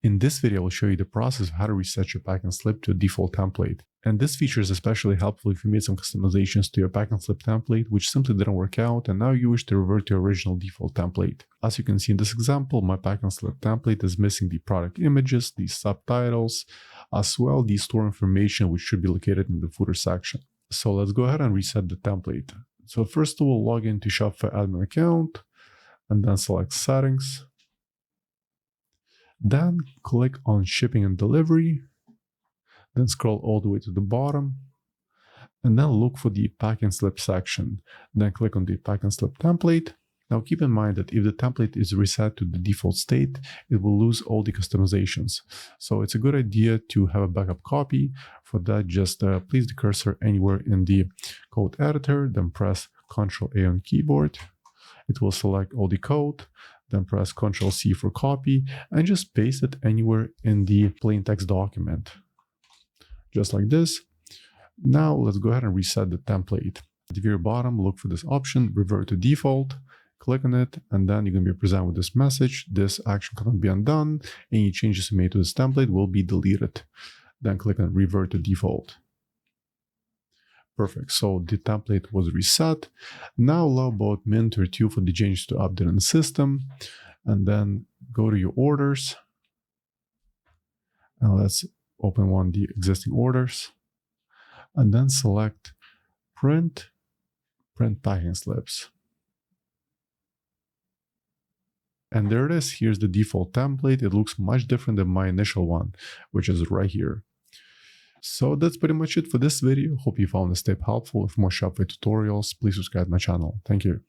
In this video, I'll show you the process of how to reset your pack and slip to a default template. And this feature is especially helpful if you made some customizations to your pack and slip template, which simply didn't work out, and now you wish to revert to your original default template. As you can see in this example, my pack and slip template is missing the product images, the subtitles, as well the store information, which should be located in the footer section. So let's go ahead and reset the template. So first of all, log into Shopify admin account, and then select settings. Then click on shipping and delivery, then scroll all the way to the bottom, and then look for the pack and slip section. Then click on the pack and slip template. Now keep in mind that if the template is reset to the default state, it will lose all the customizations. So it's a good idea to have a backup copy. For that, just place the cursor anywhere in the code editor, then press Ctrl-A on keyboard. It will select all the code. Then press Ctrl-C for copy and just paste it anywhere in the plain text document. Just like this. Now let's go ahead and reset the template. At the very bottom, look for this option, Revert to Default. Click on it, and then you're going to be presented with this message. This action cannot be undone. Any changes you made to this template will be deleted. Then click on Revert to Default. Perfect. So the template was reset. Now allow about a minute or two for the changes to update in the system. And then go to your orders. And let's open one of the existing orders. And then select print packing slips. And there it is. Here's the default template. It looks much different than my initial one, which is right here. So that's pretty much it for this video. Hope you found this tip helpful. For more Shopify tutorials, please subscribe to my channel. Thank you.